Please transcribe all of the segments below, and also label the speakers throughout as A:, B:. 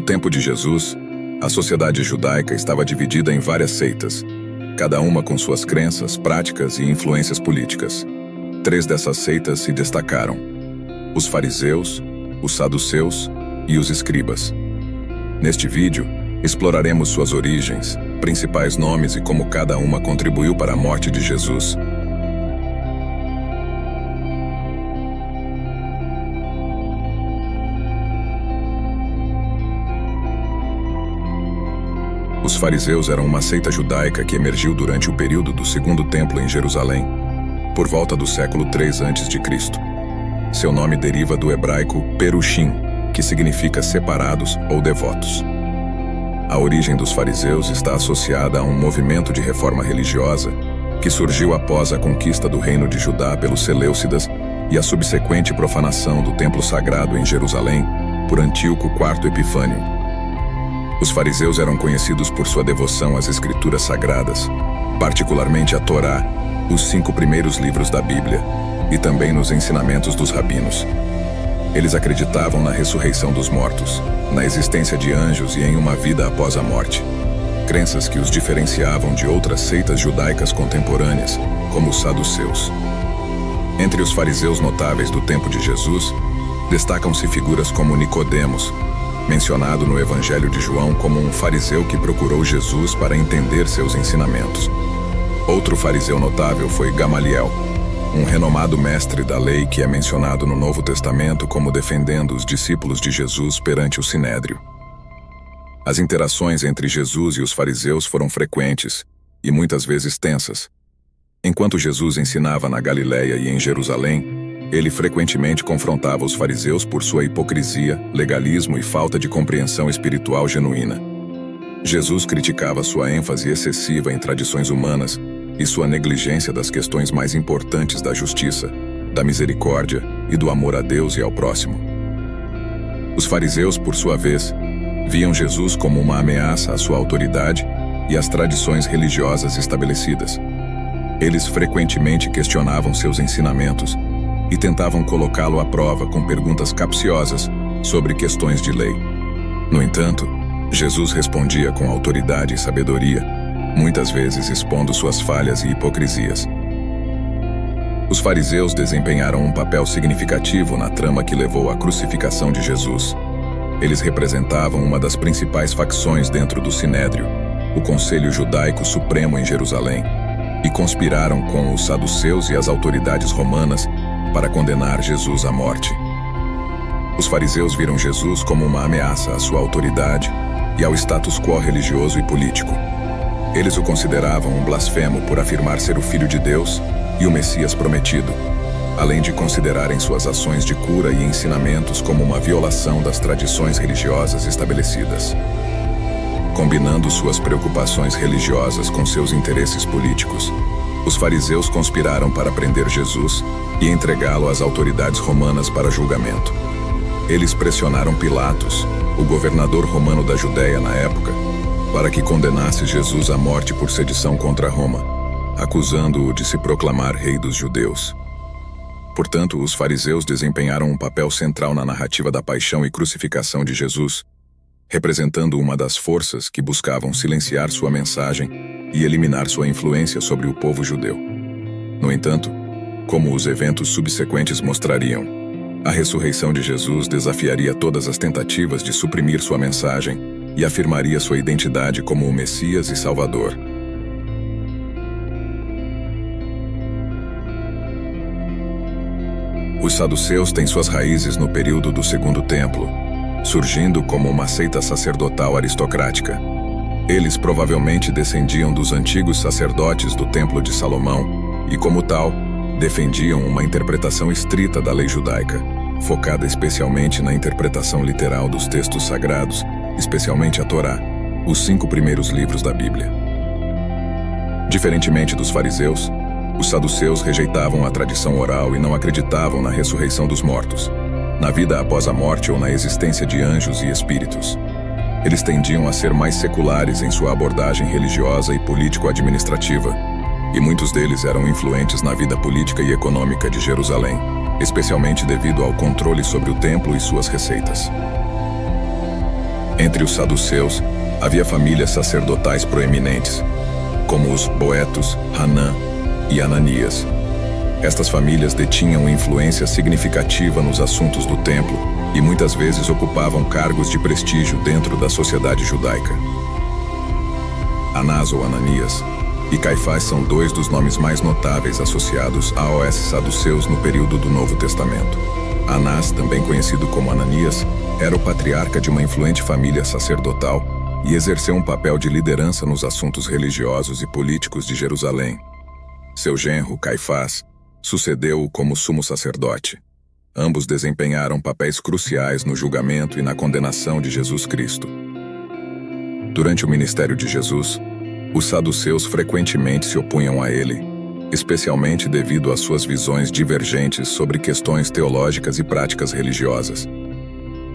A: tempo de Jesus, a sociedade judaica estava dividida em várias seitas, cada uma com suas crenças, práticas e influências políticas. 3 dessas seitas se destacaram: os fariseus, os saduceus e os escribas. Neste vídeo, exploraremos suas origens, principais nomes e como cada uma contribuiu para a morte de Jesus. Os fariseus eram uma seita judaica que emergiu durante o período do Segundo Templo em Jerusalém, por volta do século 3 a.C. Seu nome deriva do hebraico perushim, que significa separados ou devotos. A origem dos fariseus está associada a um movimento de reforma religiosa que surgiu após a conquista do reino de Judá pelos Seleucidas e a subsequente profanação do templo sagrado em Jerusalém por Antíoco IV Epifânio. Os fariseus eram conhecidos por sua devoção às escrituras sagradas, particularmente a Torá, os 5 primeiros livros da Bíblia, e também nos ensinamentos dos rabinos. Eles acreditavam na ressurreição dos mortos, na existência de anjos e em uma vida após a morte. Crenças que os diferenciavam de outras seitas judaicas contemporâneas, como os saduceus. Entre os fariseus notáveis do tempo de Jesus, destacam-se figuras como Nicodemos, mencionado no Evangelho de João como um fariseu que procurou Jesus para entender seus ensinamentos. Outro fariseu notável foi Gamaliel, um renomado mestre da lei que é mencionado no Novo Testamento como defendendo os discípulos de Jesus perante o Sinédrio. As interações entre Jesus e os fariseus foram frequentes e muitas vezes tensas. Enquanto Jesus ensinava na Galileia e em Jerusalém, ele frequentemente confrontava os fariseus por sua hipocrisia, legalismo e falta de compreensão espiritual genuína. Jesus criticava sua ênfase excessiva em tradições humanas e sua negligência das questões mais importantes da justiça, da misericórdia e do amor a Deus e ao próximo. Os fariseus, por sua vez, viam Jesus como uma ameaça à sua autoridade e às tradições religiosas estabelecidas. Eles frequentemente questionavam seus ensinamentos e tentavam colocá-lo à prova com perguntas capciosas sobre questões de lei. No entanto, Jesus respondia com autoridade e sabedoria, muitas vezes expondo suas falhas e hipocrisias. Os fariseus desempenharam um papel significativo na trama que levou à crucificação de Jesus. Eles representavam uma das principais facções dentro do Sinédrio, o Conselho Judaico Supremo em Jerusalém, e conspiraram com os saduceus e as autoridades romanas para condenar Jesus à morte. Os fariseus viram Jesus como uma ameaça à sua autoridade e ao status quo religioso e político. Eles o consideravam um blasfemo por afirmar ser o Filho de Deus e o Messias prometido, além de considerarem suas ações de cura e ensinamentos como uma violação das tradições religiosas estabelecidas. Combinando suas preocupações religiosas com seus interesses políticos, os fariseus conspiraram para prender Jesus e entregá-lo às autoridades romanas para julgamento. Eles pressionaram Pilatos, o governador romano da Judéia na época, para que condenasse Jesus à morte por sedição contra Roma, acusando-o de se proclamar rei dos judeus. Portanto, os fariseus desempenharam um papel central na narrativa da paixão e crucificação de Jesus, representando uma das forças que buscavam silenciar sua mensagem e eliminar sua influência sobre o povo judeu. No entanto, como os eventos subsequentes mostrariam, a ressurreição de Jesus desafiaria todas as tentativas de suprimir sua mensagem e afirmaria sua identidade como o Messias e Salvador. Os saduceus têm suas raízes no período do Segundo Templo, surgindo como uma seita sacerdotal aristocrática. Eles provavelmente descendiam dos antigos sacerdotes do Templo de Salomão e, como tal, defendiam uma interpretação estrita da lei judaica, focada especialmente na interpretação literal dos textos sagrados, especialmente a Torá, os 5 primeiros livros da Bíblia. Diferentemente dos fariseus, os saduceus rejeitavam a tradição oral e não acreditavam na ressurreição dos mortos, na vida após a morte ou na existência de anjos e espíritos. Eles tendiam a ser mais seculares em sua abordagem religiosa e político-administrativa, e muitos deles eram influentes na vida política e econômica de Jerusalém, especialmente devido ao controle sobre o templo e suas receitas. Entre os saduceus, havia famílias sacerdotais proeminentes, como os Boetos, Hanã e Ananias. Estas famílias detinham influência significativa nos assuntos do templo e muitas vezes ocupavam cargos de prestígio dentro da sociedade judaica. Anás ou Ananias e Caifás são dois dos nomes mais notáveis associados aos saduceus no período do Novo Testamento. Anás, também conhecido como Ananias, era o patriarca de uma influente família sacerdotal e exerceu um papel de liderança nos assuntos religiosos e políticos de Jerusalém. Seu genro, Caifás, sucedeu-o como sumo sacerdote. Ambos desempenharam papéis cruciais no julgamento e na condenação de Jesus Cristo. Durante o ministério de Jesus, os saduceus frequentemente se opunham a ele, especialmente devido às suas visões divergentes sobre questões teológicas e práticas religiosas.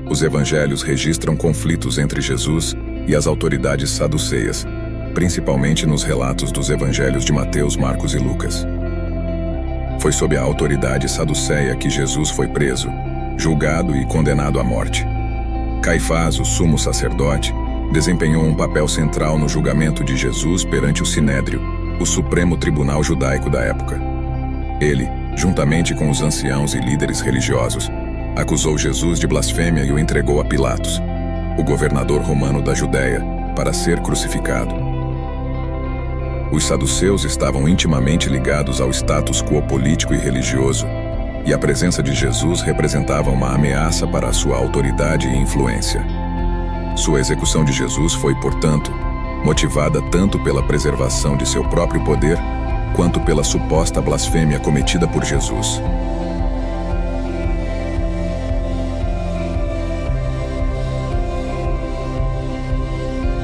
A: Os evangelhos registram conflitos entre Jesus e as autoridades saduceias, principalmente nos relatos dos evangelhos de Mateus, Marcos e Lucas. Foi sob a autoridade saduceia que Jesus foi preso, julgado e condenado à morte. Caifás, o sumo sacerdote, desempenhou um papel central no julgamento de Jesus perante o Sinédrio, o supremo tribunal judaico da época. Ele, juntamente com os anciãos e líderes religiosos, acusou Jesus de blasfêmia e o entregou a Pilatos, o governador romano da Judéia, para ser crucificado. Os saduceus estavam intimamente ligados ao status quo político e religioso, e a presença de Jesus representava uma ameaça para a sua autoridade e influência. Sua execução de Jesus foi, portanto, motivada tanto pela preservação de seu próprio poder, quanto pela suposta blasfêmia cometida por Jesus.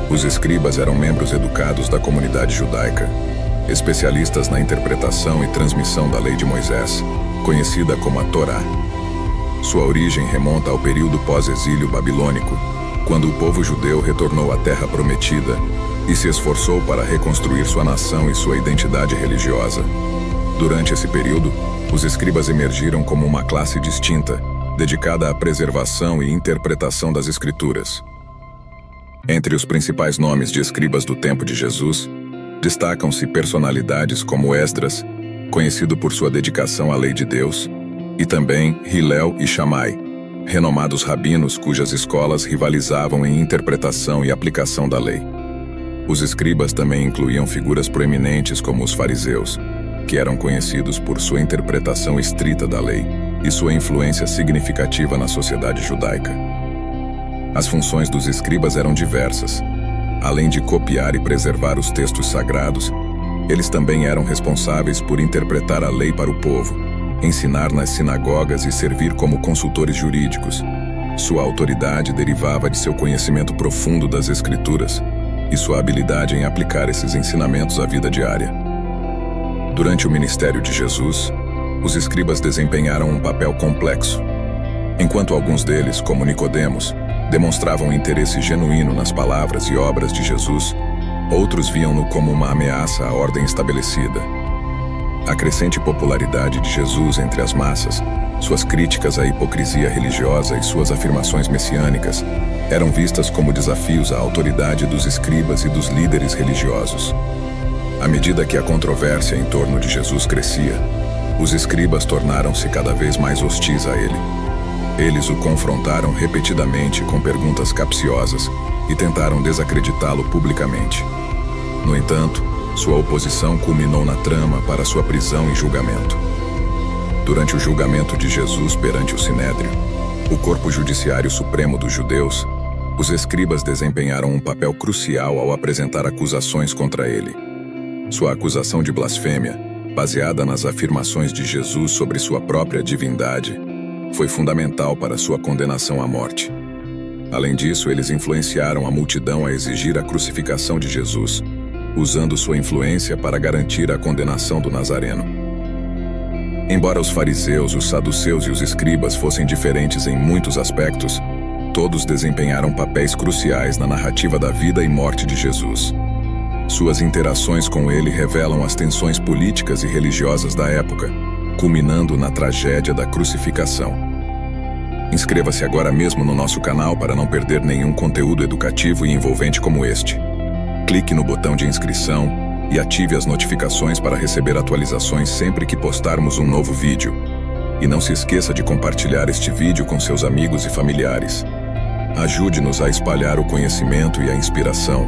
A: Os escribas eram membros educados da comunidade judaica, especialistas na interpretação e transmissão da lei de Moisés, conhecida como a Torá. Sua origem remonta ao período pós-exílio babilônico, quando o povo judeu retornou à Terra Prometida e se esforçou para reconstruir sua nação e sua identidade religiosa. Durante esse período, os escribas emergiram como uma classe distinta, dedicada à preservação e interpretação das Escrituras. Entre os principais nomes de escribas do tempo de Jesus, destacam-se personalidades como Esdras, conhecido por sua dedicação à lei de Deus, e também Hilel e Shammai, renomados rabinos cujas escolas rivalizavam em interpretação e aplicação da lei. Os escribas também incluíam figuras proeminentes como os fariseus, que eram conhecidos por sua interpretação estrita da lei e sua influência significativa na sociedade judaica. As funções dos escribas eram diversas. Além de copiar e preservar os textos sagrados, eles também eram responsáveis por interpretar a lei para o povo, ensinar nas sinagogas e servir como consultores jurídicos. Sua autoridade derivava de seu conhecimento profundo das Escrituras e sua habilidade em aplicar esses ensinamentos à vida diária. Durante o ministério de Jesus, os escribas desempenharam um papel complexo. Enquanto alguns deles, como Nicodemos, demonstravam interesse genuíno nas palavras e obras de Jesus, outros viam-no como uma ameaça à ordem estabelecida. A crescente popularidade de Jesus entre as massas, suas críticas à hipocrisia religiosa e suas afirmações messiânicas eram vistas como desafios à autoridade dos escribas e dos líderes religiosos. À medida que a controvérsia em torno de Jesus crescia, os escribas tornaram-se cada vez mais hostis a ele. Eles o confrontaram repetidamente com perguntas capciosas e tentaram desacreditá-lo publicamente. No entanto, sua oposição culminou na trama para sua prisão e julgamento. Durante o julgamento de Jesus perante o Sinédrio, o corpo judiciário supremo dos judeus, os escribas desempenharam um papel crucial ao apresentar acusações contra ele. Sua acusação de blasfêmia, baseada nas afirmações de Jesus sobre sua própria divindade, foi fundamental para sua condenação à morte. Além disso, eles influenciaram a multidão a exigir a crucificação de Jesus, usando sua influência para garantir a condenação do Nazareno. Embora os fariseus, os saduceus e os escribas fossem diferentes em muitos aspectos, todos desempenharam papéis cruciais na narrativa da vida e morte de Jesus. Suas interações com ele revelam as tensões políticas e religiosas da época, culminando na tragédia da crucificação. Inscreva-se agora mesmo no nosso canal para não perder nenhum conteúdo educativo e envolvente como este. Clique no botão de inscrição e ative as notificações para receber atualizações sempre que postarmos um novo vídeo. E não se esqueça de compartilhar este vídeo com seus amigos e familiares. Ajude-nos a espalhar o conhecimento e a inspiração.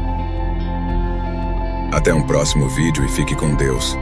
A: Até um próximo vídeo e fique com Deus.